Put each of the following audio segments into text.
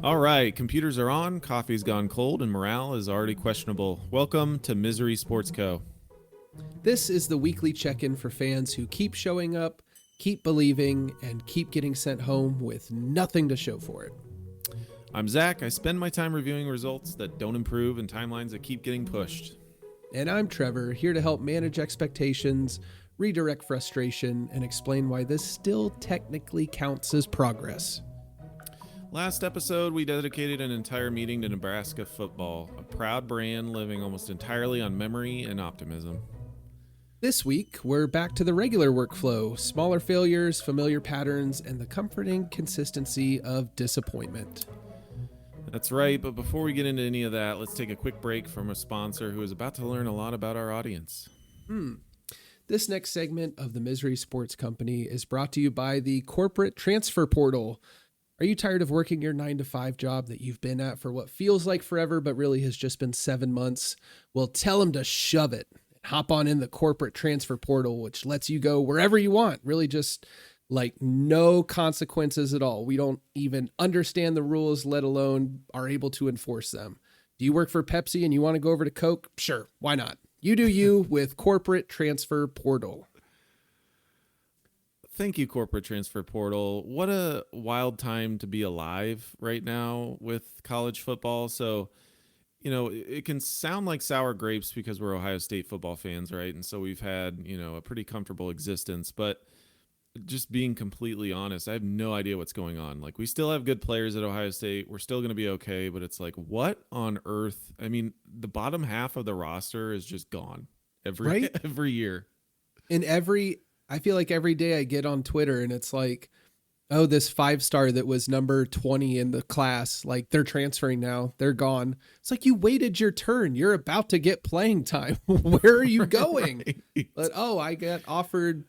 All right, computers are on, coffee's gone cold, and morale is already questionable. Welcome to Misery Sports Co. This is the weekly check-in for fans who keep showing up, keep believing, and keep getting sent home with nothing to show for it. I'm Zach. I spend my time reviewing results that don't improve and timelines that keep getting pushed. And I'm Trevor, here to help manage expectations, redirect frustration, and explain why this still technically counts as progress. Last episode, we dedicated an entire meeting to Nebraska football, a proud brand living almost entirely on memory and optimism. This week, we're back to the regular workflow, smaller failures, familiar patterns, and the comforting consistency of disappointment. That's right, but before we get into any of that, let's take a quick break from a sponsor who is about to learn a lot about our audience. This next segment of the Misery Sports Company is brought to you by the Corporate Transfer Portal. Are you tired of working your 9-to-5 job that you've been at for what feels like forever, but really has just been 7 months? Well, tell them to shove it. Hop on in the Corporate Transfer Portal, which lets you go wherever you want. Really just like no consequences at all. We don't even understand the rules, let alone are able to enforce them. Do you work for Pepsi and you want to go over to Coke? Sure, why not? You do you with Corporate Transfer Portal. Thank you, Corporate Transfer Portal. What a wild time to be alive right now with college football. So, it can sound like sour grapes because we're Ohio State football fans, right? And so we've had, a pretty comfortable existence. But just being completely honest, I have no idea what's going on. Like, we still have good players at Ohio State. We're still going to be okay. But it's like, what on earth? I mean, the bottom half of the roster is just gone every year. I feel like every day I get on Twitter and it's like, oh, this 5-star that was number 20 in the class, like they're transferring now. They're gone. It's like, you waited your turn. You're about to get playing time. Where are you going? Right. But, I got offered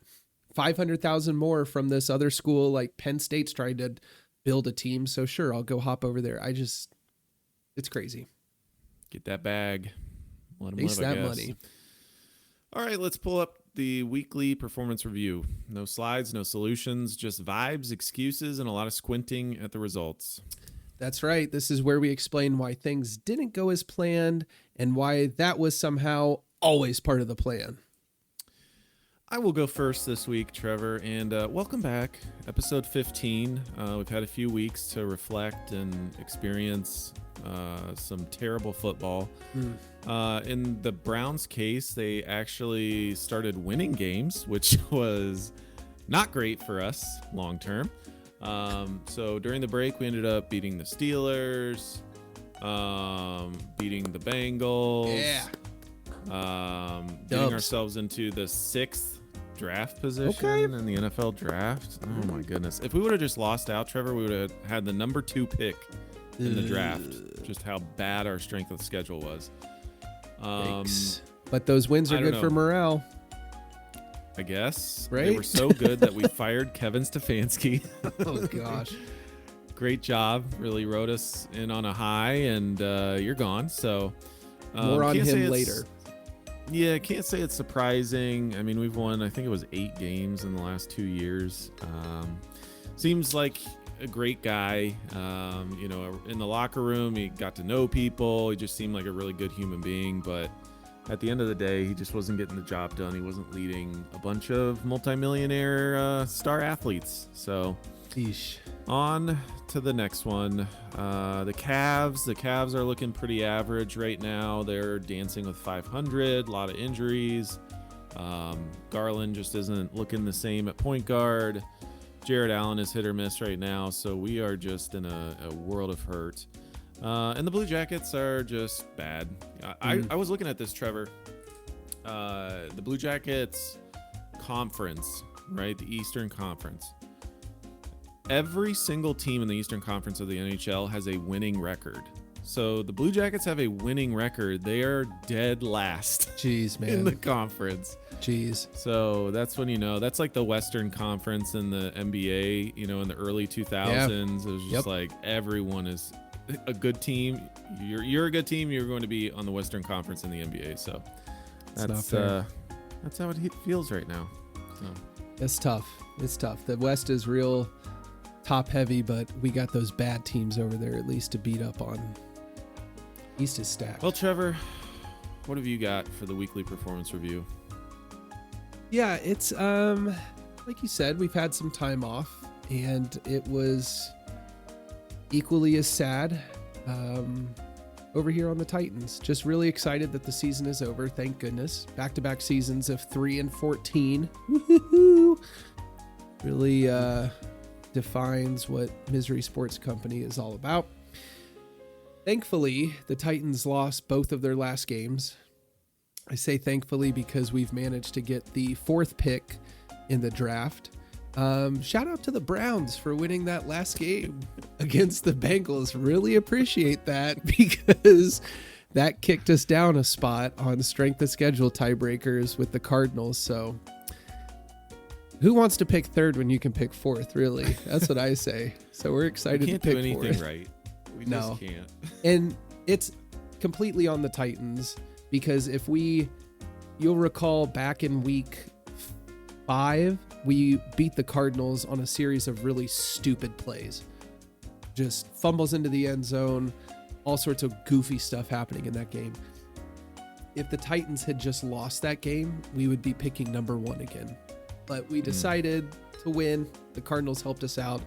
500,000 more from this other school. Like Penn State's trying to build a team. So sure, I'll go hop over there. It's crazy. Get that bag. Let them Waste live, I that guess. money. All right, let's pull up the weekly performance review. No slides, no solutions, just vibes, excuses, and a lot of squinting at the results. That's right. This is where we explain why things didn't go as planned and why that was somehow always part of the plan. I will go first this week, Trevor, and welcome back. Episode 15. We've had a few weeks to reflect and experience some terrible football. In the Browns' case, they actually started winning games, which was not great for us long term. So during the break, we ended up beating the Steelers, beating the Bengals, getting ourselves into the 6th draft position in the NFL draft. Oh my goodness. If we would have just lost out, Trevor, we would have had the number 2 pick in the draft. Just how bad our strength of schedule was. But those wins are good for morale. I guess. Right? They were so good that we fired Kevin Stefanski. Oh gosh. Great job. Really rode us in on a high, and you're gone. So more on him later. Yeah, I can't say it's surprising. I mean, we've won, I think it was 8 games in the last 2 years. Seems like a great guy. In the locker room, he got to know people. He just seemed like a really good human being. But at the end of the day, he just wasn't getting the job done. He wasn't leading a bunch of multimillionaire star athletes. So on to the next one. The Cavs. The Cavs are looking pretty average right now. They're dancing with 500. A lot of injuries. Garland just isn't looking the same at point guard. Jared Allen is hit or miss right now, so we are just in a world of hurt. And the Blue Jackets are just bad. I was looking at this, Trevor. The Blue Jackets conference, right? The Eastern Conference. Every single team in the Eastern Conference of the NHL has a winning record. So the Blue Jackets have a winning record. They are dead last. Jeez, man. In the conference. Jeez. So that's when that's like the Western Conference in the NBA, in the early 2000s. It was just like everyone is a good team. You're a good team. You're going to be on the Western Conference in the NBA. So that's how it feels right now. So it's tough. The West is real top heavy, but we got those bad teams over there at least to beat up on. East is stacked. Well, Trevor, what have you got for the weekly performance review? Yeah, it's like you said, we've had some time off, and it was equally as sad over here on the Titans. Just really excited that the season is over. Thank goodness. Back-to-back seasons of 3-14. Woo-hoo-hoo. Really defines what Misery Sports Company is all about. Thankfully, the Titans lost both of their last games. I say thankfully because we've managed to get the 4th pick in the draft. Shout out to the Browns for winning that last game against the Bengals. Really appreciate that, because that kicked us down a spot on strength of schedule tiebreakers with the Cardinals. So who wants to pick 3rd when you can pick 4th, really? That's what I say. So we're excited to pick 4th. We can't do anything right. We just can't. And it's completely on the Titans, because if you'll recall back in week 5, we beat the Cardinals on a series of really stupid plays. Just fumbles into the end zone, all sorts of goofy stuff happening in that game. If the Titans had just lost that game, we would be picking number 1 again. But we decided to win. The Cardinals helped us out.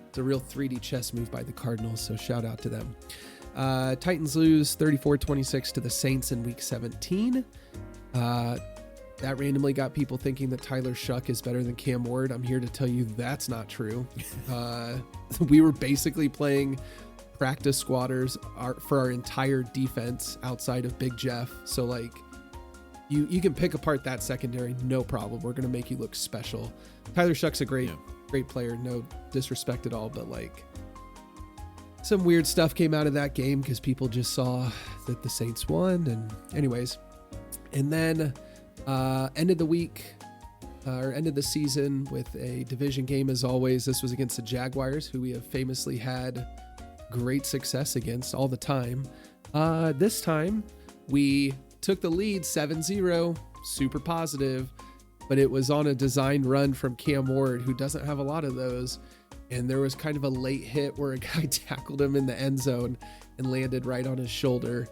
It's a real 3D chess move by the Cardinals, so shout out to them. Titans lose 34-26 to the Saints in week 17. That randomly got people thinking that Tyler Shuck is better than Cam Ward. I'm here to tell you that's not true. We were basically playing practice squatters for our entire defense outside of Big Jeff. So, like, you can pick apart that secondary, no problem. We're going to make you look special. Tyler Shuck's a great player. No disrespect at all, but, like, some weird stuff came out of that game because people just saw that the Saints won. And anyways, and then ended the season with a division game as always. This was against the Jaguars, who we have famously had great success against all the time. This time we took the lead 7-0, super positive, but it was on a designed run from Cam Ward, who doesn't have a lot of those. And there was kind of a late hit where a guy tackled him in the end zone and landed right on his shoulder.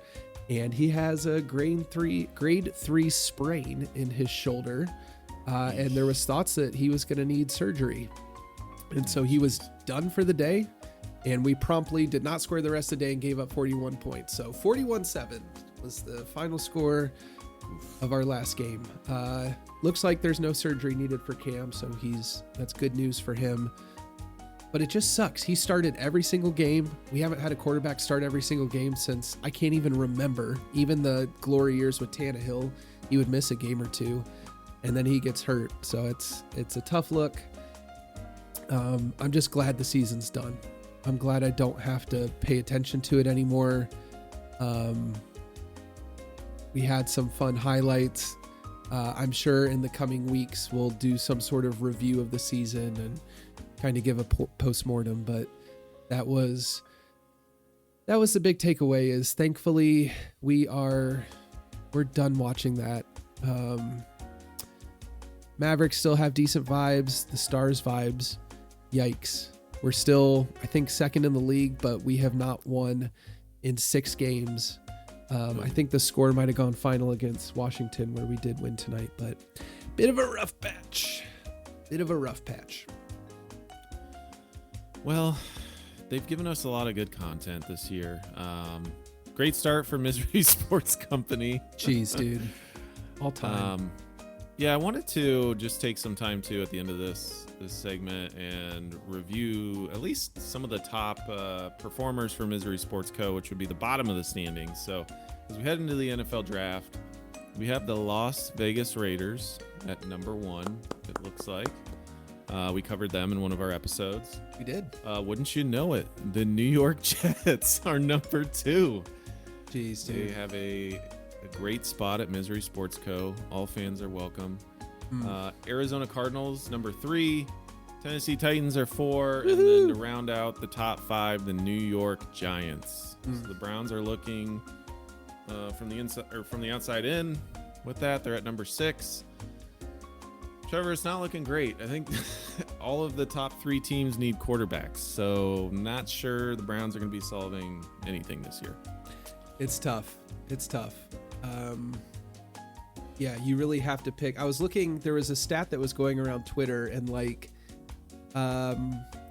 And he has a grade 3 sprain in his shoulder. And there was thoughts that he was going to need surgery. And so he was done for the day. And we promptly did not score the rest of the day and gave up 41 points. So 41-7 was the final score of our last game. Looks like there's no surgery needed for Cam. So that's good news for him. But it just sucks. He started every single game. We haven't had a quarterback start every single game since I can't even remember. Even the glory years with Tannehill, he would miss a game or two, and then he gets hurt. So it's a tough look. I'm just glad the season's done. I'm glad I don't have to pay attention to it anymore. We had some fun highlights. I'm sure in the coming weeks we'll do some sort of review of the season and kind of give a post-mortem, but that was the big takeaway. Is thankfully we're done watching that. Mavericks still have decent vibes. The Stars vibes, yikes. We're still, I think, 2nd in the league, but we have not won in 6 games. I think the score might have gone final against Washington, where we did win tonight, but bit of a rough patch. Well, they've given us a lot of good content this year. Great start for Misery Sports Company. Jeez, dude. All time. Yeah, I wanted to just take some time too at the end of this segment and review at least some of the top performers for Misery Sports Co., which would be the bottom of the standings. So as we head into the NFL draft, we have the Las Vegas Raiders at number 1, it looks like. We covered them in one of our episodes. We did. Wouldn't you know it? The New York Jets are number 2. Jeez, dude. They have a great spot at Misery Sports Co. All fans are welcome. Arizona Cardinals, number 3. Tennessee Titans are 4. And then to round out the top 5, the New York Giants. So the Browns are looking from the inside or from the outside in. With that, they're at number 6. Trevor, it's not looking great. I think all of the top 3 teams need quarterbacks, so not sure the Browns are going to be solving anything this year. It's tough. Yeah, you really have to pick. I was looking, there was a stat that was going around Twitter, and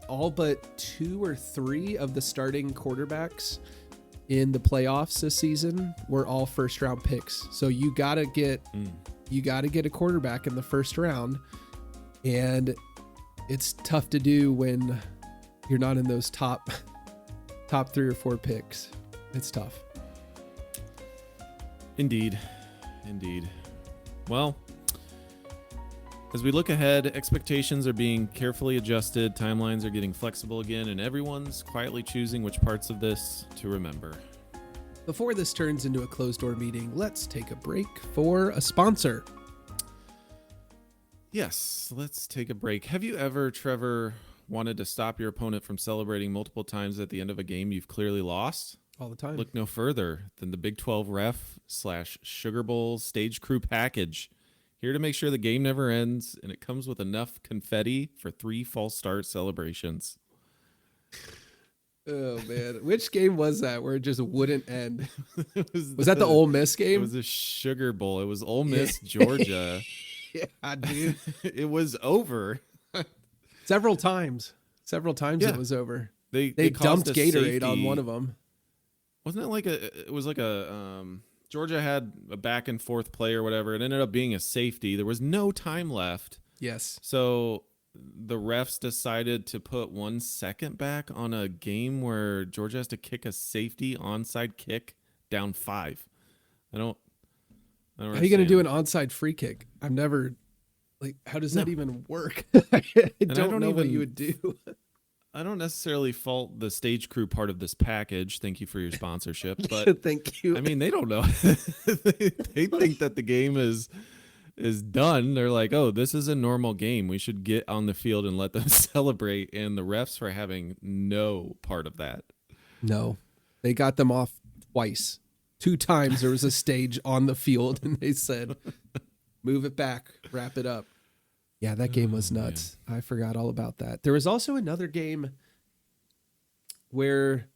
all but 2 or 3 of the starting quarterbacks in the playoffs this season were all first round picks. So you gotta get a quarterback in the first round, and it's tough to do when you're not in those top 3 or 4 picks. It's tough. Indeed. Well, as we look ahead, expectations are being carefully adjusted, timelines are getting flexible again, and everyone's quietly choosing which parts of this to remember. Before this turns into a closed-door meeting, let's take a break for a sponsor. Yes, let's take a break. Have you ever, Trevor, wanted to stop your opponent from celebrating multiple times at the end of a game you've clearly lost? All the time. Look no further than the Big 12 Ref/Sugar Bowl Stage Crew package. Here to make sure the game never ends, and it comes with enough confetti for 3 false start celebrations. Oh, man. Which game was that where it just wouldn't end? was that the Ole Miss game? It was a Sugar Bowl. It was Ole Miss, Georgia. Yeah, dude. It was over. Several times it was over. They dumped Gatorade safety on one of them. Wasn't it Georgia had a back and forth play or whatever. It ended up being a safety. There was no time left. Yes. So the refs decided to put 1 second back on a game where Georgia has to kick a safety onside kick down 5. I don't How are you going to do an onside free kick? I've never, how does that even work? I don't know what you would do. I don't necessarily fault the stage crew part of this package. Thank you for your sponsorship. But thank you. I mean, they don't know. They think that the game is done. They're like, oh, this is a normal game. We should get on the field and let them celebrate. And the refs are having no part of that. No, they got them off twice. 2 times there was a stage on the field, and they said, move it back, wrap it up. Yeah, that game was nuts. Man. I forgot all about that. There was also another game where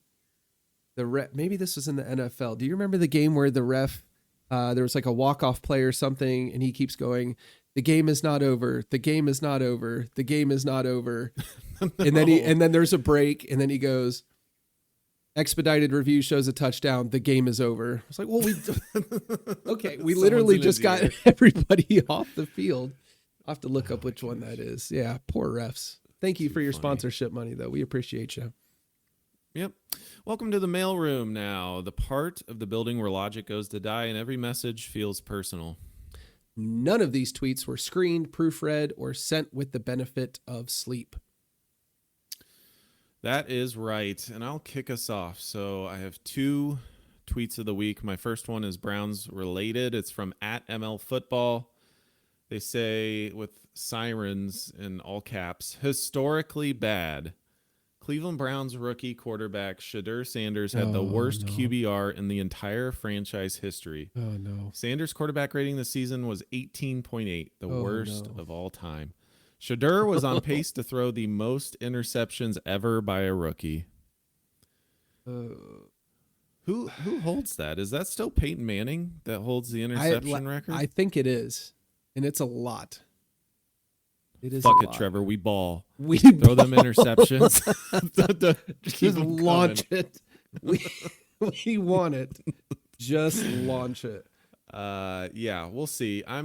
the ref, maybe this was in the NFL. Do you remember the game where the ref, there was like a walk-off play or something, and he keeps going, the game is not over, the game is not over, the game is not over. No. And then there's a break, and then he goes, expedited review shows a touchdown, the game is over. I was like, well, okay, we literally just got everybody off the field. I'll have to look up which one that is. Yeah, poor refs. Thank you for your sponsorship money, though. We appreciate you. Yep. Welcome to the mailroom now, the part of the building where logic goes to die and every message feels personal. None of these tweets were screened, proofread, or sent with the benefit of sleep. That is right. And I'll kick us off. So I have 2 tweets of the week. My first one is Browns related. It's from @MLFootball. They say, with sirens in all caps, historically bad. Cleveland Browns rookie quarterback Shedeur Sanders had the worst QBR in the entire franchise history. Oh, no. Sanders' quarterback rating this season was 18.8, the worst of all time. Shedeur was on pace to throw the most interceptions ever by a rookie. Who holds that? Is that still Peyton Manning that holds the interception record? I think it is. And it's a lot. It is. Fuck it, Trevor. We ball. Throw them interceptions. Just launch it. We want it. Just launch it. Yeah, we'll see. I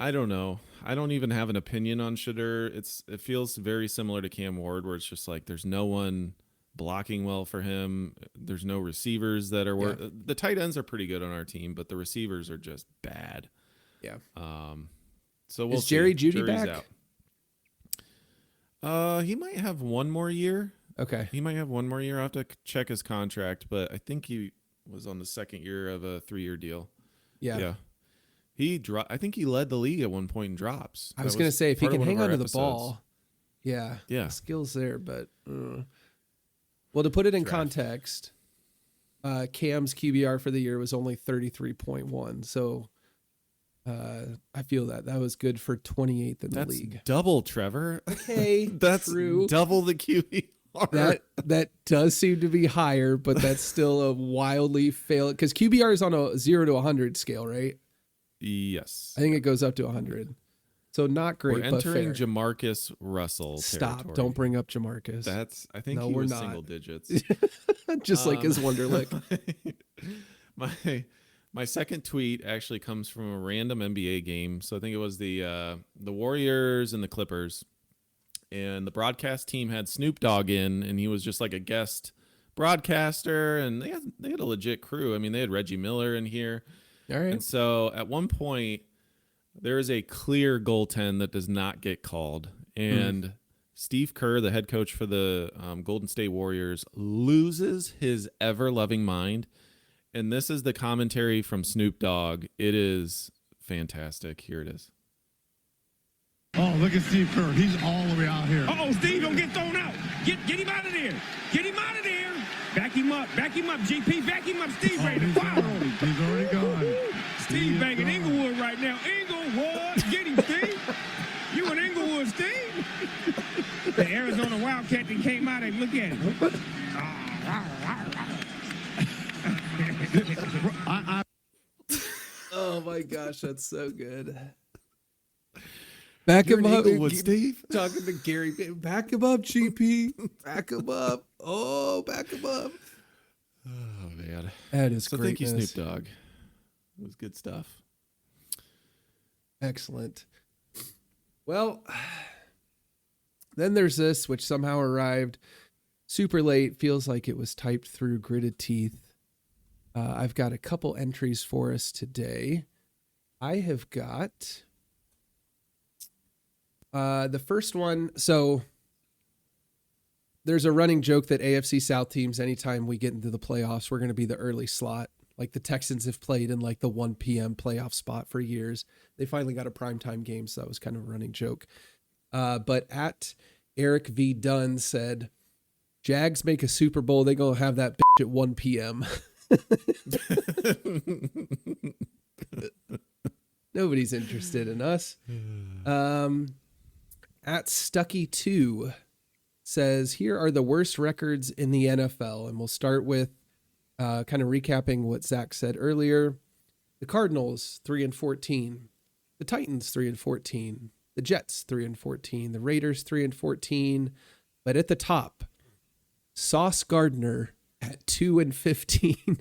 don't know. I don't even have an opinion on Shedeur. It feels very similar to Cam Ward, where it's just like there's no one blocking well for him. There's no receivers that are the tight ends are pretty good on our team, but the receivers are just bad. Yeah. So we'll see. Jerry Jeudy Jury's back? Out. He might have one more year. Okay. He might have one more year. I'll have to check his contract, but I think he was on the second year of a 3-year deal. Yeah. I think he led the league at one point in drops. I was going to say, if he can hang onto the ball. Yeah. The skills there, but well, to put it in context, Cam's QBR for the year was only 33.1. So I feel that was good for 28th in the That's league. double, Trevor. Okay, That's true. double the QBR. That does seem to be higher, but that's still a wildly fail because QBR is on a 0 to 100 scale, right? Yes. I think it goes up to 100. So not great, We're but entering fair. Jamarcus Russell Stop! territory. Don't bring up Jamarcus. I think No, he we're was not. single digits. Just like his Wonderlick. My second tweet actually comes from a random NBA game. So I think it was the Warriors and the Clippers, and the broadcast team had Snoop Dogg in, and he was just like a guest broadcaster, and they had a legit crew. I mean, they had Reggie Miller in here. All right. And so at one point, there is a clear goaltend that does not get called, and Steve Kerr, the head coach for the Golden State Warriors, loses his ever-loving mind. And this is the commentary from Snoop Dogg. It is fantastic. Here it is. Oh, look at Steve Kerr. He's all the way out here. Uh-oh, Steve, don't get thrown out. Get him out of there. Get him out of there. Back him up. Back him up, GP. Back him up, Steve. Ready to fire on him. He's already gone. Steve banging Inglewood right now. Inglewood. Get him, Steve. You and Inglewood, Steve. The Arizona Wildcat that came out and look at him. Oh my gosh, that's so good. Back him up, Steve. Talking to Gary. Back him up, GP. Back him up. Oh, back him up. Oh, man. That is So great. thank you, Snoop Dogg. It was good stuff. Excellent. Well, then there's this, which somehow arrived super late. Feels like it was typed through gritted teeth. I've got a couple entries for us today. I have got the first one. So there's a running joke that AFC South teams, anytime we get into the playoffs, we're going to be the early slot. Like the Texans have played in like the 1 p.m. playoff spot for years. They finally got a primetime game, so that was kind of a running joke. But at Eric V. Dunn said, Jags make a Super Bowl, they going to have that bitch at 1 p.m. Nobody's interested in us. At Stucky2 says, here are the worst records in the NFL. And we'll start with kind of recapping what Zach said earlier. The Cardinals, 3-14. The Titans, 3-14. The Jets, 3-14. The Raiders, 3-14. But at the top, Sauce Gardner at 2-15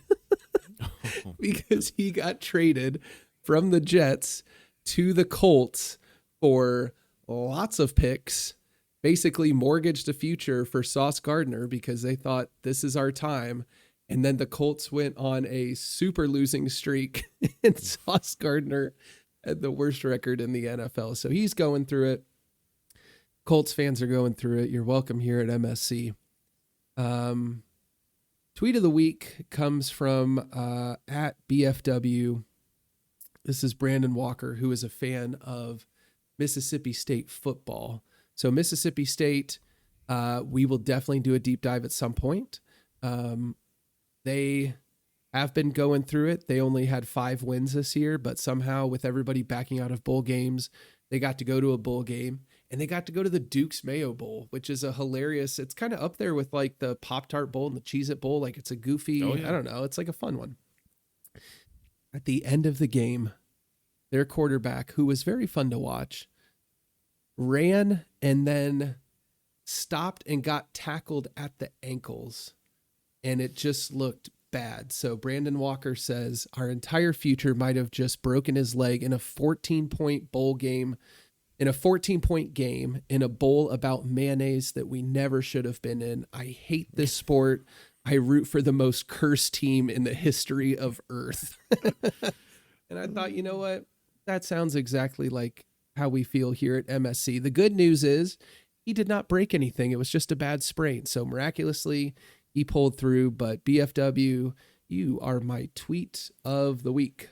because he got traded from the Jets to the Colts for lots of picks, basically mortgaged the future for Sauce Gardner because they thought this is our time. And then the Colts went on a super losing streak and Sauce Gardner had the worst record in the NFL. So he's going through it. Colts fans are going through it. You're welcome here at MSC. Tweet of the week comes from at BFW. This is Brandon Walker, who is a fan of Mississippi State football. So Mississippi State, we will definitely do a deep dive at some point. They have been going through it. They only had 5 wins this year, but somehow with everybody backing out of bowl games, they got to go to a bowl game. And they got to go to the Duke's Mayo Bowl, which is a hilarious, it's kind of up there with like the Pop-Tart Bowl and the Cheez-It Bowl. Like it's a goofy, I don't know. It's like a fun one. At the end of the game, their quarterback, who was very fun to watch, ran and then stopped and got tackled at the ankles. And it just looked bad. So Brandon Walker says our entire future might have just broken his leg in a 14-point bowl game. In a 14-point game, in a bowl about mayonnaise that we never should have been in. I hate this sport. I root for the most cursed team in the history of Earth. And I thought, you know what? That sounds exactly like how we feel here at MSC. The good news is he did not break anything. It was just a bad sprain. So miraculously, he pulled through. But BFW, you are my tweet of the week.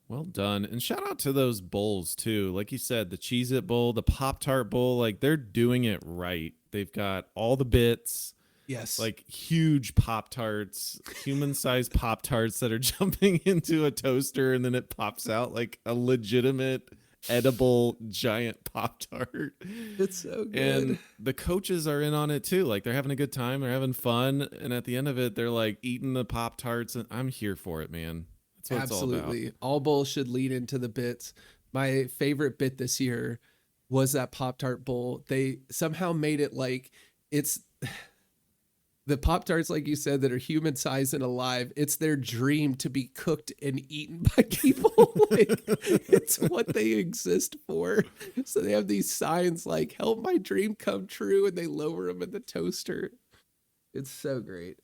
Well done. And shout out to those bowls, too. Like you said, the Cheez-It Bowl, the Pop-Tart Bowl, like they're doing it right. They've got all the bits. Yes. like huge Pop-Tarts, human-sized Pop-Tarts that are jumping into a toaster, and then it pops out like a legitimate edible giant Pop-Tart. It's so good. And the coaches are in on it too. Like they're having a good time, they're having fun, and at the end of it, they're like eating the Pop-Tarts, and I'm here for it, man. That's what Absolutely. it's all about. All bowls should lead into the bits. My favorite bit this year was that Pop-Tart bowl. They somehow made it like it's the Pop-Tarts, like you said, that are human sized and alive. It's their dream to be cooked and eaten by people. Like, it's what they exist for. So they have these signs like, help my dream come true. And they lower them in the toaster. It's so great.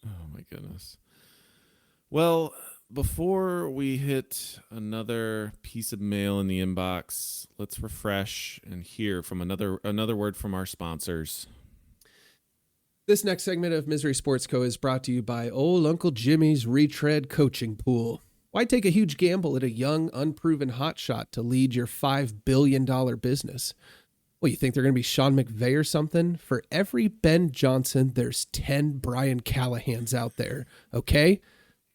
Oh my goodness. Well, before we hit another piece of mail in the inbox, let's refresh and hear from another word from our sponsors. This next segment of Misery Sports Co. is brought to you by Old Uncle Jimmy's Retread Coaching Pool. Why take a huge gamble at a young, unproven hotshot to lead your $5 billion business? Well, you think they're going to be Sean McVay or something? For every Ben Johnson, there's 10 Brian Callahans out there, okay?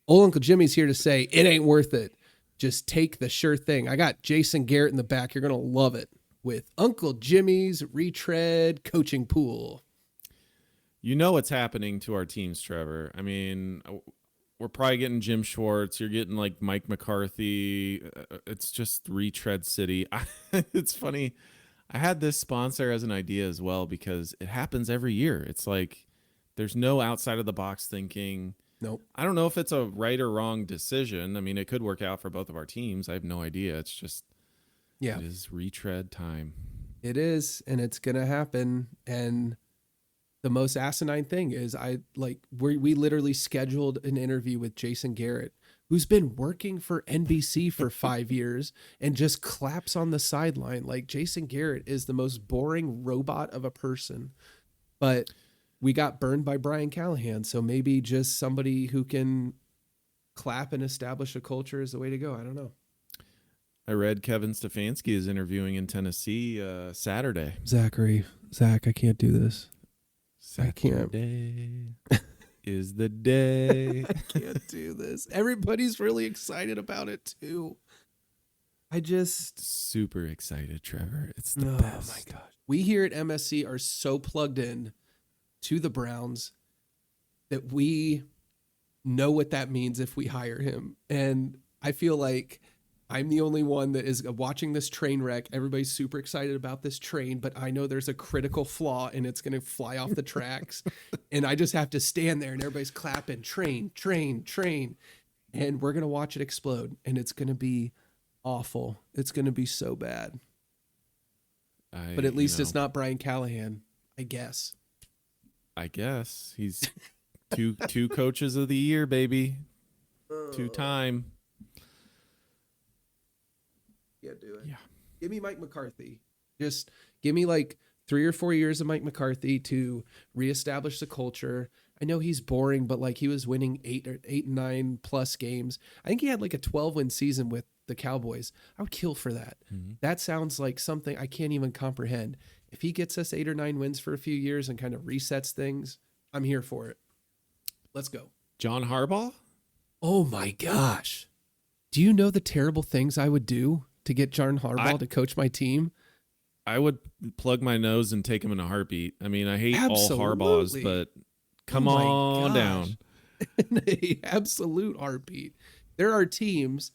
Old Uncle Jimmy's here to say it ain't worth it. Just take the sure thing. I got Jason Garrett in the back. You're going to love it with Uncle Jimmy's Retread Coaching Pool. You know what's happening to our teams, Trevor. I mean, we're probably getting Jim Schwartz. You're getting like Mike McCarthy. It's just retread city. It's funny. I had this sponsor as an idea as well because it happens every year. It's like there's no outside of the box thinking. Nope. I don't know if it's a right or wrong decision. I mean, it could work out for both of our teams. I have no idea. It's just, yeah, it is retread time. It is, and it's going to happen. And the most asinine thing is we literally scheduled an interview with Jason Garrett, who's been working for NBC for 5 years and just claps on the sideline. Like, Jason Garrett is the most boring robot of a person, but we got burned by Brian Callahan. So maybe just somebody who can clap and establish a culture is the way to go. I don't know. I read Kevin Stefanski is interviewing in Tennessee Saturday. Zach, I can't do this. Saturday is the day. I can't do this. Everybody's really excited about it too. I just super excited, Trevor. It's the best. Oh my gosh. We here at MSC are so plugged in to the Browns that we know what that means if we hire him. And I feel like I'm the only one that is watching this train wreck. Everybody's super excited about this train, but I know there's a critical flaw and it's going to fly off the tracks. And I just have to stand there and everybody's clapping, train, train, train. And we're going to watch it explode. And it's going to be awful. It's going to be so bad. But at least it's not Brian Callahan, I guess. I guess he's two coaches of the year, baby. 2-time. Can't do it. Yeah. Give me Mike McCarthy. Just give me like 3 or 4 years of Mike McCarthy to reestablish the culture. I know he's boring, but like he was winning 8 and 9 plus games. I think he had like a 12-win season with the Cowboys. I would kill for that. Mm-hmm. That sounds like something I can't even comprehend. If he gets us 8 or 9 wins for a few years and kind of resets things, I'm here for it. Let's go. John Harbaugh? Oh my gosh. Do you know the terrible things I would do to get John Harbaugh to coach my team? I would plug my nose and take him in a heartbeat. I mean, I hate Absolutely. all Harbaughs, but come on down. In an absolute heartbeat. There are teams,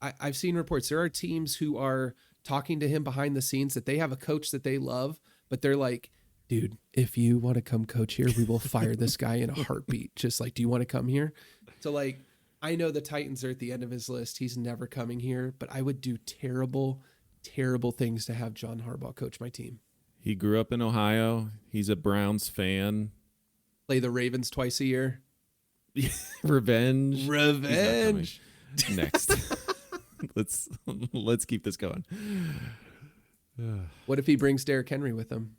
I've seen reports, there are teams who are talking to him behind the scenes that they have a coach that they love, but they're like, dude, if you want to come coach here, we will fire this guy in a heartbeat. Just like, do you want to come here? So like, I know the Titans are at the end of his list. He's never coming here, but I would do terrible, terrible things to have John Harbaugh coach my team. He grew up in Ohio. He's a Browns fan. Play the Ravens twice a year. Revenge. Next. Let's keep this going. What if he brings Derrick Henry with him?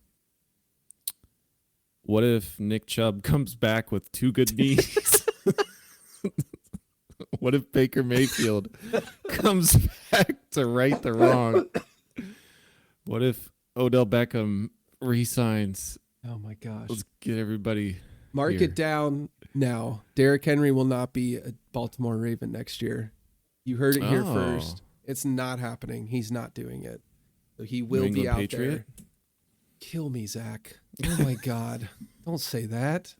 What if Nick Chubb comes back with 2 good knees? What if Baker Mayfield comes back to right the wrong? What if Odell Beckham re-signs Oh my gosh. Let's get everybody. Mark here. it down now. Derrick Henry will not be a Baltimore Raven next year. You heard it here first. It's not happening. He's not doing it. So he will be out Patriot? There. Kill me, Zach. Oh my God. Don't say that.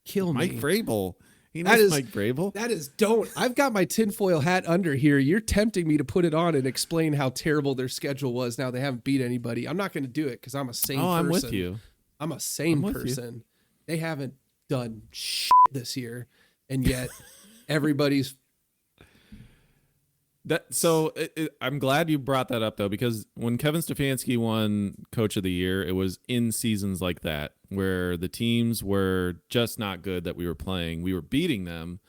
Kill me. Mike Vrabel. He knows Mike Vrabel. That is, don't. I've got my tinfoil hat under here. You're tempting me to put it on and explain how terrible their schedule was. Now they haven't beat anybody. I'm not going to do it because I'm a sane person. I'm with you. I'm a sane person. They haven't done shit this year, and yet everybody's. I'm glad you brought that up though, because when Kevin Stefanski won Coach of the Year, it was in seasons like that where the teams were just not good that we were playing. We were beating them,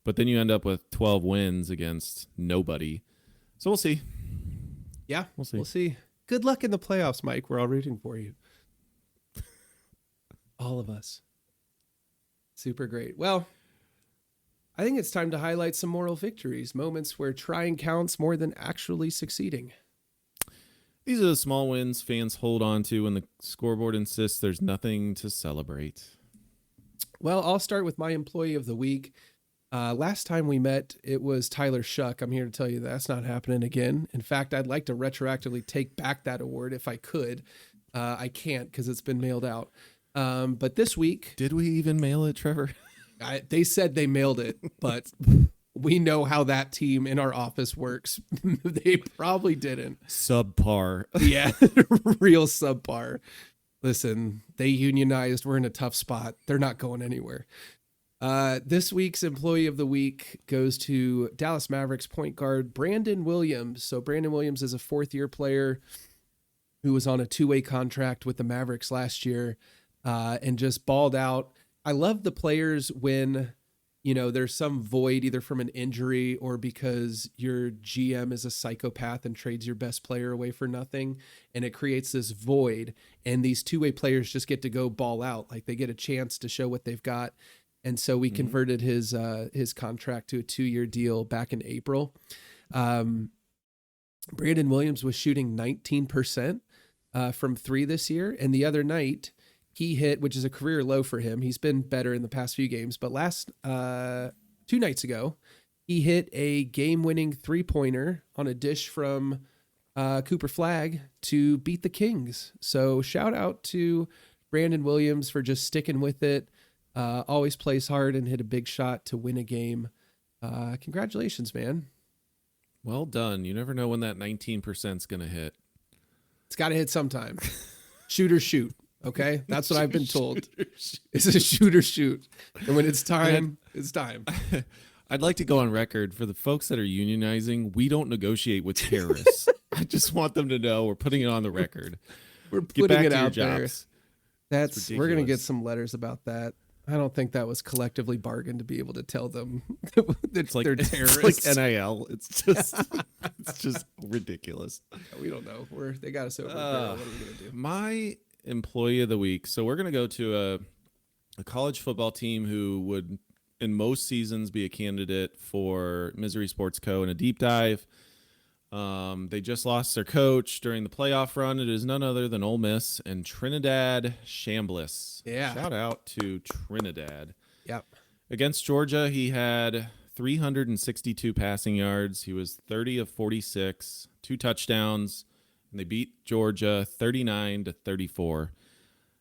but then you end up with 12 wins against nobody. So we'll see. Yeah, we'll see. We'll see. Good luck in the playoffs, Mike. We're all rooting for you. All of us. Super great. Well, I think it's time to highlight some moral victories, moments where trying counts more than actually succeeding. These are the small wins fans hold on to when the scoreboard insists there's nothing to celebrate. Well, I'll start with my employee of the week. Last time we met, it was Tyler Shuck. I'm here to tell you that's not happening again. In fact, I'd like to retroactively take back that award if I could. I can't because it's been mailed out. But this week... Did we even mail it, Trevor? They said they mailed it, but we know how that team in our office works. They probably didn't. Subpar. Yeah, real subpar. Listen, they unionized. We're in a tough spot. They're not going anywhere. This week's employee of the week goes to Dallas Mavericks point guard Brandon Williams. So Brandon Williams is a fourth-year player who was on a two-way contract with the Mavericks last year and just balled out. I love the players when, there's some void either from an injury or because your GM is a psychopath and trades your best player away for nothing. And it creates this void. And these two-way players just get to go ball out. Like they get a chance to show what they've got. And so we converted his contract to a 2-year deal back in April. Brandon Williams was shooting 19% from 3 this year. And the other night, he hit, which is a career low for him. He's been better in the past few games, but 2 nights ago, he hit a game-winning 3-pointer on a dish from Cooper Flagg to beat the Kings. So shout out to Brandon Williams for just sticking with it. Always plays hard and hit a big shot to win a game. Congratulations, man. Well done. You never know when that 19% is going to hit. It's got to hit sometime. Shoot or shoot. Okay, that's what I've been told. It's a shoot or shoot, and when it's time, it's time. I'd like to go on record for the folks that are unionizing. We don't negotiate with terrorists. I just want them to know we're putting it on the record. We're putting it out there. We're gonna get some letters about that. I don't think that was collectively bargained to be able to tell them that they're terrorists. It's like NIL. It's just ridiculous. We don't know. They got us over. What are we gonna do? My employee of the week. So we're going to go to a college football team who would in most seasons be a candidate for Misery Sports Co. in a deep dive. They just lost their coach during the playoff run. It is none other than Ole Miss and Trinidad Shambliss. Yeah. Shout out to Trinidad. Yep. Against Georgia, he had 362 passing yards. He was 30 of 46, 2 touchdowns. And they beat Georgia 39-34.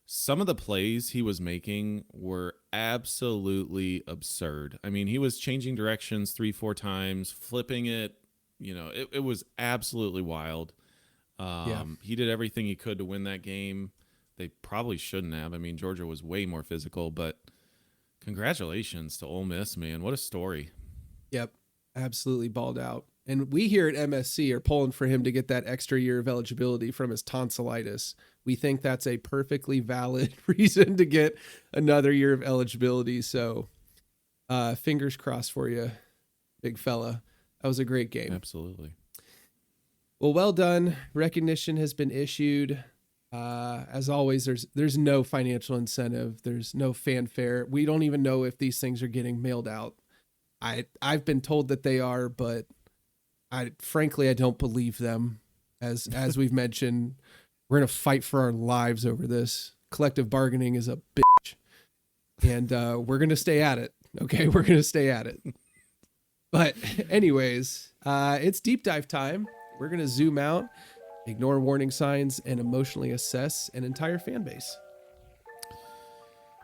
Some of the plays he was making were absolutely absurd. I mean, he was changing directions 3-4 times, flipping it. It was absolutely wild. He did everything he could to win that game. They probably shouldn't have. I mean, Georgia was way more physical, but congratulations to Ole Miss, man. What a story. Yep, absolutely balled out. And we here at MSC are pulling for him to get that extra year of eligibility from his tonsillitis. We think that's a perfectly valid reason to get another year of eligibility. So fingers crossed for you, big fella. That was a great game. Absolutely. Well done. Recognition has been issued. As always, there's no financial incentive. There's no fanfare. We don't even know if these things are getting mailed out. I've been told that they are, but frankly, I don't believe them. As we've mentioned, we're going to fight for our lives over this. collective bargaining is a bitch. And we're going to stay at it. Okay, we're going to stay at it. But anyways, it's deep dive time. We're going to zoom out, ignore warning signs, and emotionally assess an entire fan base.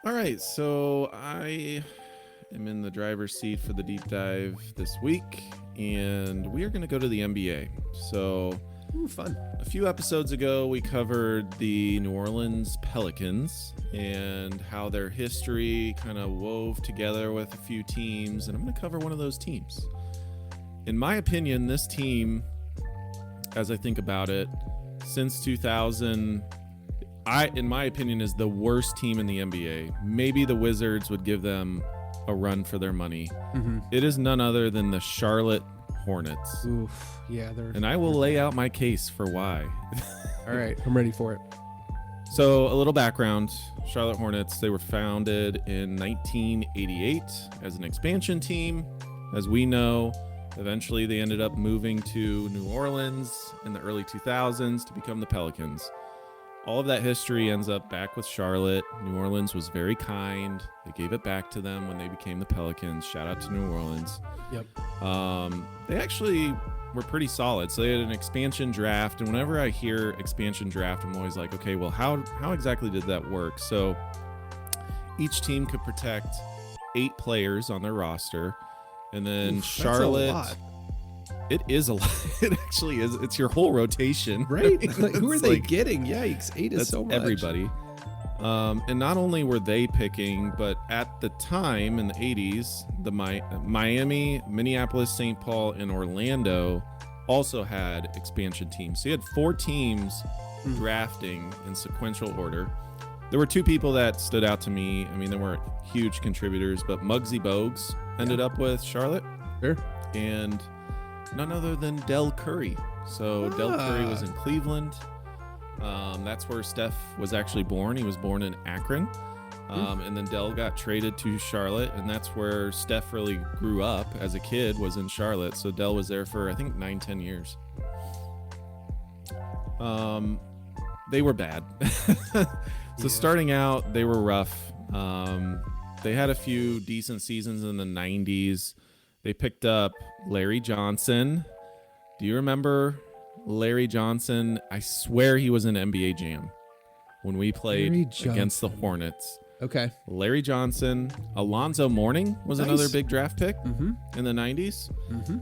All right, so I am in the driver's seat for the deep dive this week, and we are going to go to the NBA. So, Ooh, fun. a few episodes ago, we covered the New Orleans Pelicans and how their history kind of wove together with a few teams, and I'm going to cover one of those teams. In my opinion, this team, as I think about it, since 2000, in my opinion, is the worst team in the NBA. Maybe the Wizards would give them a run for their money. Mm-hmm. It is none other than the Charlotte Hornets. Oof. Yeah. And I will lay out my case for why. All right. I'm ready for it. So a little background. Charlotte Hornets, they were founded in 1988 as an expansion team. As we know, eventually they ended up moving to New Orleans in the early 2000s to become the Pelicans. All of that history ends up back with Charlotte. New Orleans was very kind. They gave it back to them when they became the Pelicans. Shout out to New Orleans. Yep. They actually were pretty solid. So they had an expansion draft. And whenever I hear expansion draft, I'm always like, okay, well, how exactly did that work? So each team could protect 8 players on their roster. And then Charlotte... That's a lot. It is a lot. It actually is. It's your whole rotation. Right? Like, who are they like, getting? Yikes. 8 is that's so much. everybody. And not only were they picking, but at the time in the 80s, the Miami, Minneapolis, St. Paul, and Orlando also had expansion teams. So you had 4 teams drafting in sequential order. There were 2 people that stood out to me. I mean, they weren't huge contributors, but Muggsy Bogues ended up with Charlotte. Sure. And none other than Del Curry. So Del Curry was in Cleveland. That's where Steph was actually born. He was born in Akron. And then Del got traded to Charlotte, and that's where Steph really grew up as a kid, was in Charlotte. So Del was there for, I think, 9-10 years. They were bad. So starting out, they were rough. They had a few decent seasons in the 90s. They picked up Larry Johnson. Do you remember Larry Johnson? I swear he was in NBA Jam when we played against the Hornets. Okay. Larry Johnson. Alonzo Mourning was another big draft pick in the 90s.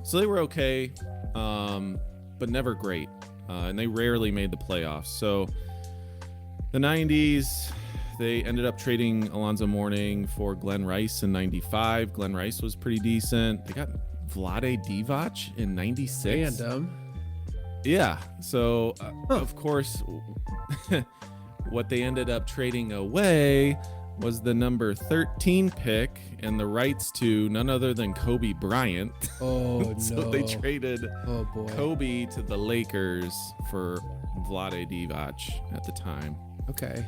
So they were okay, but never great. And they rarely made the playoffs. So the 90s, they ended up trading Alonzo Mourning for Glenn Rice in 95. Glenn Rice was pretty decent. They got Vlade Divac in 96. Random. Yeah. So, of course, what they ended up trading away was the number 13 pick and the rights to none other than Kobe Bryant. Oh, So no. they traded Kobe to the Lakers for Vlade Divac at the time. Okay.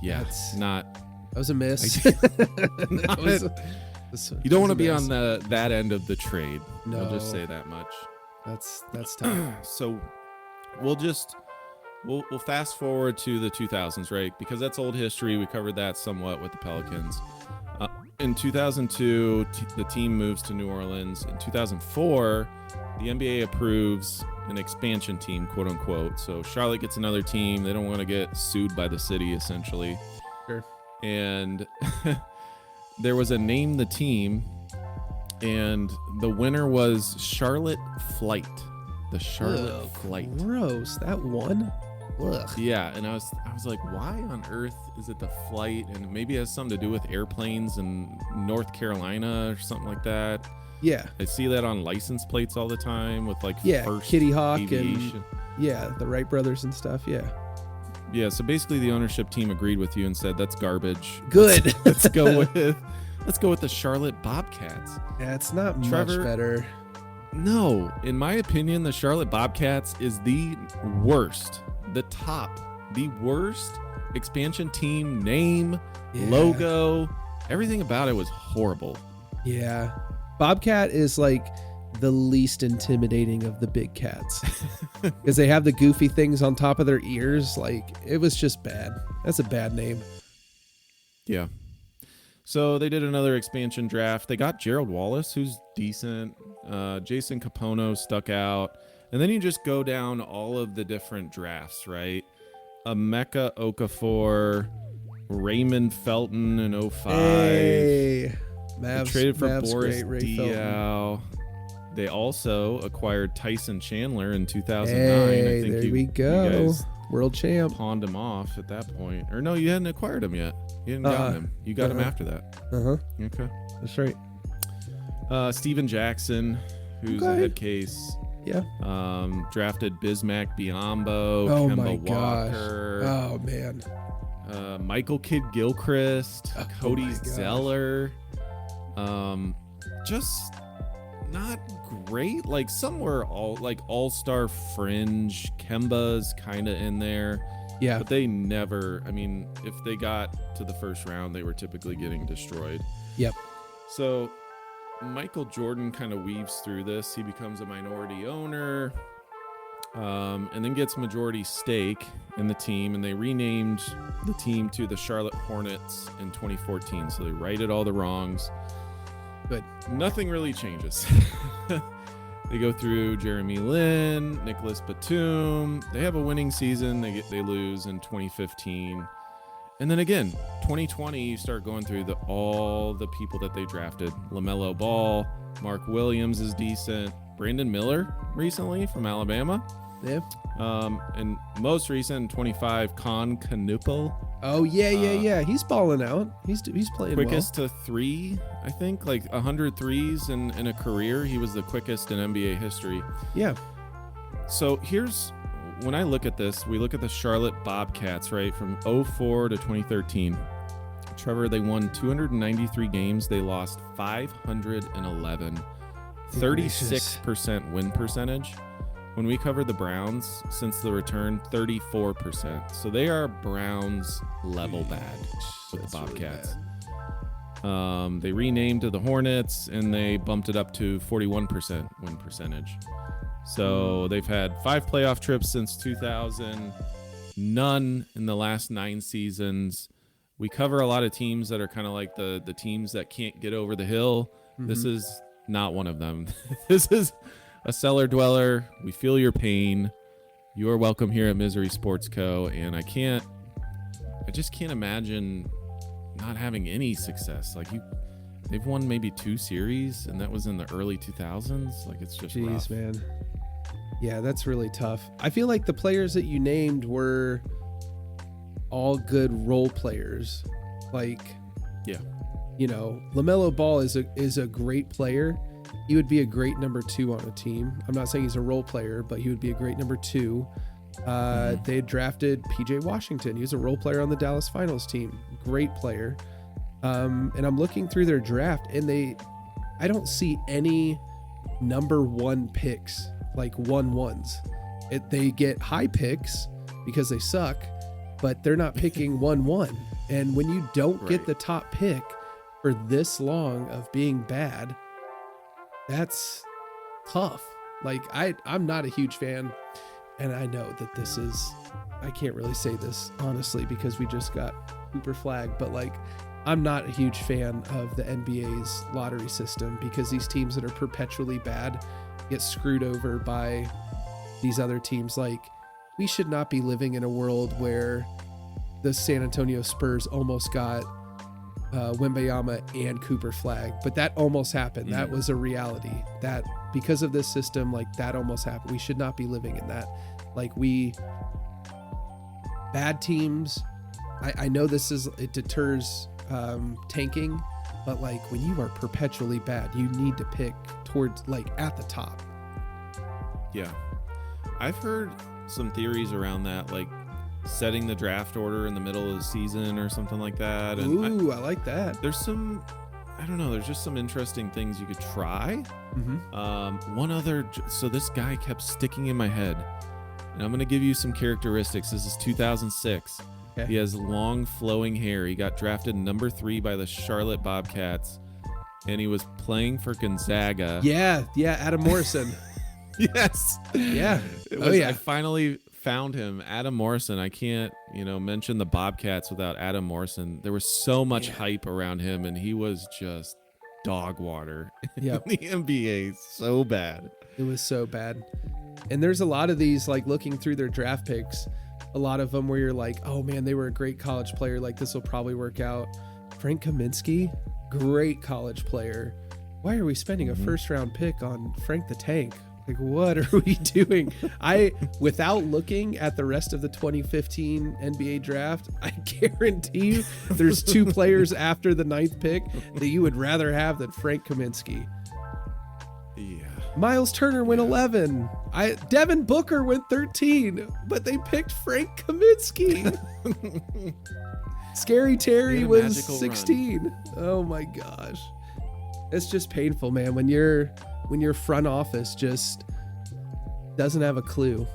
Yeah, That was a miss. You don't want to be on that end of the trade. No. I'll just say that much. That's tough. So we'll fast forward to the 2000s, right? Because that's old history. We covered that somewhat with the Pelicans. In 2002, the team moves to New Orleans. In 2004, the NBA approves an expansion team, quote unquote. So Charlotte gets another team. They don't want to get sued by the city, essentially. Sure. And there was a name the team, and the winner was Charlotte Flight. The Charlotte Flight. Gross. That one? Ugh. Yeah, and I was like, why on earth is it the Flight? And maybe it has something to do with airplanes in North Carolina or something like that. Yeah. I see that on license plates all the time with like First Kitty Hawk Aviation. and the Wright brothers and stuff. Yeah. Yeah, so basically the ownership team agreed with you and said that's garbage. Good. Let's go with the Charlotte Bobcats. Yeah, it's not Trevor, much better. No, in my opinion, the Charlotte Bobcats is the worst, the worst expansion team name, logo, everything about it was horrible. Yeah. Bobcat is like the least intimidating of the big cats because they have the goofy things on top of their ears. Like, it was just bad. That's a bad name. Yeah. So they did another expansion draft. They got Gerald Wallace, who's decent. Jason Capono stuck out. And then you just go down all of the different drafts, right? Emeka Okafor, Raymond Felton in 05. Hey, They traded for Mavs Boris great, Ray Felton. Diaw. They also acquired Tyson Chandler in 2009. Hey, I think there you, we go. You guys World champ. pawned him off at that point. Or no, you hadn't acquired him yet. You hadn't gotten him. You got him after that. Okay. That's right. Steven Jackson, who's a head case. Yeah. Drafted Bismack Biyombo, Oh Kemba my gosh. Walker, Oh man. Michael Kidd Gilchrist, Cody my gosh. Zeller. Just not great. Like somewhere all-star fringe. Kemba's kind of in there. Yeah. But they never, I mean, if they got to the first round, they were typically getting destroyed. Yep. So Michael Jordan kind of weaves through this. He becomes a minority owner, and then gets majority stake in the team, and they renamed the team to the Charlotte Hornets in 2014. So they righted all the wrongs. Good. Nothing really changes. They go through Jeremy Lin, Nicholas Batum. They have a winning season. They lose in 2015. And then again, 2020, you start going through all the people that they drafted. LaMelo Ball, Mark Williams is decent. Brandon Miller recently from Alabama. Yeah. And most recent, 25, Con Canupo. Oh yeah. He's balling out. He's playing Quickest to three, I think, like 100 threes in a career. He was the quickest in NBA history. well. Yeah. So when I look at this, we look at the Charlotte Bobcats, right, from 04 to 2013. Trevor, they won 293 games. They lost 511. 36% win percentage. When we covered the Browns since the return, 34%. So they are Browns level bad with the Bobcats. They renamed to the Hornets, and they bumped it up to 41% win percentage. So they've had 5 playoff trips since 2000, none in the last 9 seasons. We cover a lot of teams that are kind of like the teams that can't get over the hill. This is not one of them. This is a cellar dweller. We feel your pain. You are welcome here at Misery Sports Co. And I just can't imagine not having any success. Like they've won maybe 2 series, and that was in the early 2000s. Like, it's just rough. Man. Yeah, that's really tough. I feel like the players that you named were all good role players. Like, Yeah. you know, LaMelo Ball is a great player. He would be a great number 2 on a team. I'm not saying he's a role player, but he would be a great number 2. They had drafted PJ Washington. He was a role player on the Dallas Finals team. Great player. And I'm looking through their draft, and I don't see any number 1 picks, like 1-1s. They get high picks because they suck, but they're not picking 1-1. And when you don't get the top pick for this long of being bad, that's tough. Like, I'm not a huge fan, and I know that I can't really say this honestly because we just got Cooper Flag, but like, I'm not a huge fan of the NBA's lottery system because these teams that are perpetually bad get screwed over by these other teams. Like, we should not be living in a world where the San Antonio Spurs almost got Wembanyama and Cooper Flag, but that almost happened. That was a reality. That because of this system, like, that almost happened. We should not be living in that. Like, bad teams. I know it deters tanking, but like, when you are perpetually bad, you need to pick towards, like, at the top. Yeah. I've heard some theories around that, like setting the draft order in the middle of the season or something like that. And Ooh, I like that. there's just some interesting things you could try. So this guy kept sticking in my head, and I'm going to give you some characteristics. This is 2006. Okay. He has long flowing hair. He got drafted number 3 by the Charlotte Bobcats. and he was playing for Gonzaga. Yeah, Adam Morrison. Yes. Yeah. I finally found him, Adam Morrison. I can't, mention the Bobcats without Adam Morrison. There was so much hype around him, and he was just dog water in the NBA. So bad. It was so bad. And there's a lot of these, like, looking through their draft picks, a lot of them where you're like, oh man, they were a great college player. Like, this will probably work out. Frank Kaminsky, great college player. Why are we spending a first round pick on Frank the Tank? Like, what are we doing? Without looking at the rest of the 2015 NBA draft, I guarantee you there's 2 players after the 9th pick that you would rather have than Frank Kaminsky. Yeah. Miles Turner went 11. Devin Booker went 13, but they picked Frank Kaminsky. Scary Terry was 16. Run. Oh my gosh. It's just painful, man, when your front office just doesn't have a clue.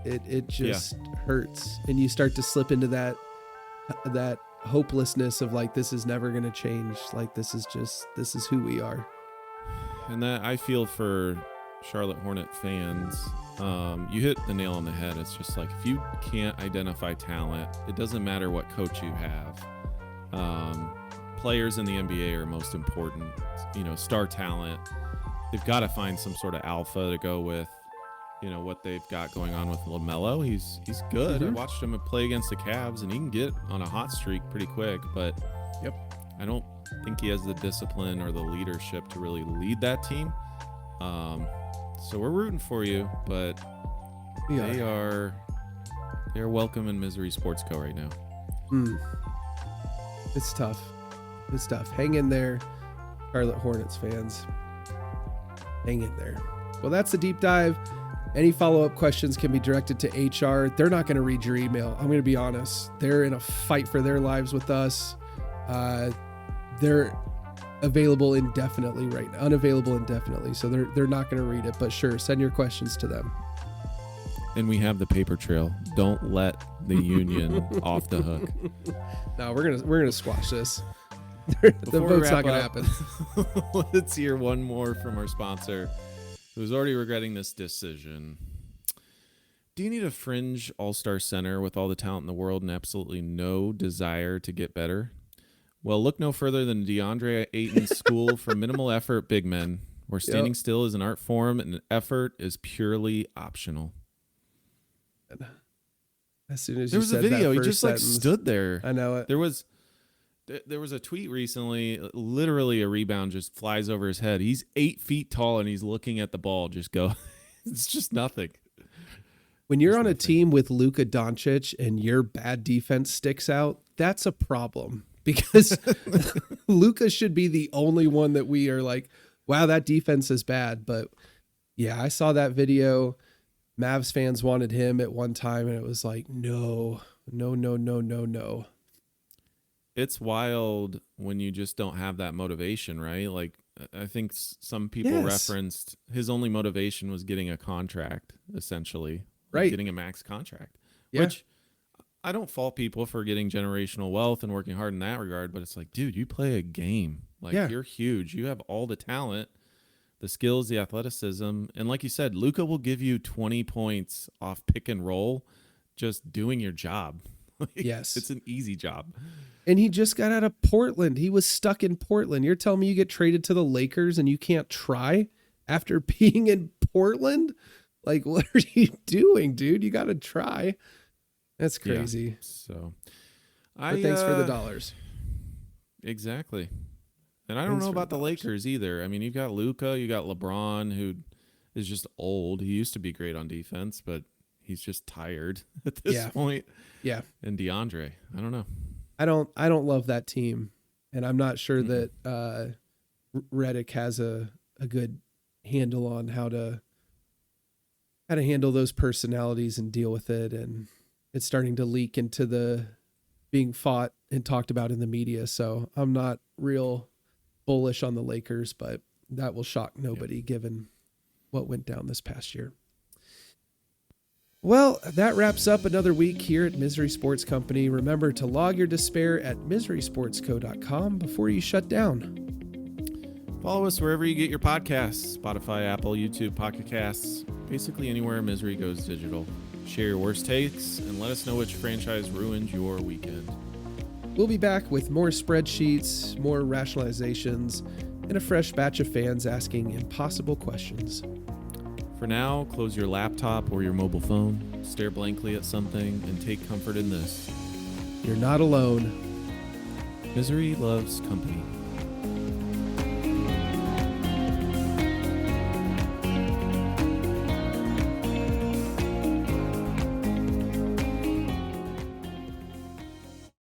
It just hurts, and you start to slip into that hopelessness of like, this is never going to change. Like, this is who we are. And that I feel for Charlotte Hornet fans. You hit the nail on the head. It's just like, if you can't identify talent, it doesn't matter what coach you have. Players in the NBA are most important. Star talent. They've got to find some sort of alpha to go with, what they've got going on with LaMelo. He's good. I watched him play against the Cavs, and he can get on a hot streak pretty quick. But I don't think he has the discipline or the leadership to really lead that team. So we're rooting for you, but they're welcome in Misery Sports Co. right now. It's tough. Hang in there, Charlotte Hornets fans. Hang in there. Well, that's the deep dive. Any follow-up questions can be directed to HR. They're not going to read your email. I'm going to be honest. They're in a fight for their lives with us. They're available indefinitely right now, unavailable indefinitely. So they're not going to read it, but sure, send your questions to them. And we have the paper trail. Don't let the union off the hook. No, we're gonna squash this. The vote's not gonna happen. Let's hear one more from our sponsor, who's already regretting this decision. Do you need a fringe all-star center with all the talent in the world and absolutely no desire to get better? Well, look no further than DeAndre Ayton's School for Minimal Effort Big Men, where standing still is an art form and effort is purely optional. As soon as there was a video, he just sentence, stood there. I know it. There was a tweet recently, literally a rebound just flies over his head. He's 8 feet tall and he's looking at the ball. Just go. It's just nothing. When you're on a team with Luka Doncic and your bad defense sticks out, that's a problem, because Luka should be the only one that we are like, wow, that defense is bad. But yeah, I saw that video. Mavs fans wanted him at one time, and it was like, no. It's wild when you just don't have that motivation, right? Like, I think some people referenced his only motivation was getting a contract, essentially. Right. Getting a max contract, which I don't fault people for getting generational wealth and working hard in that regard, but it's like, dude, you play a game. Like, you're huge. You have all the talent, the skills, the athleticism. And like you said, Luka will give you 20 points off pick and roll just doing your job. Yes. It's an easy job. And he just got out of Portland. He was stuck in Portland. You're telling me you get traded to the Lakers and you can't try after being in Portland? Like, what are you doing, dude? You got to try. That's crazy. Yeah, so, but thanks for the dollars. Exactly. And I don't know about the Lakers either. I mean, you've got Luka, you got LeBron, who is just old. He used to be great on defense, but he's just tired at this point. Yeah. And DeAndre, I don't know. I don't love that team, and I'm not sure that Redick has a good handle on how to handle those personalities and deal with it. And it's starting to leak into the being fought and talked about in the media. So I'm not real bullish on the Lakers, but that will shock nobody given what went down this past year. Well, that wraps up another week here at Misery Sports Company. Remember to log your despair at miserysportsco.com before you shut down. Follow us wherever you get your podcasts, Spotify, Apple, YouTube, Pocket Casts, basically anywhere Misery goes digital. Share your worst takes and let us know which franchise ruined your weekend. We'll be back with more spreadsheets, more rationalizations, and a fresh batch of fans asking impossible questions. For now, close your laptop or your mobile phone, stare blankly at something, and take comfort in this. You're not alone. Misery loves company.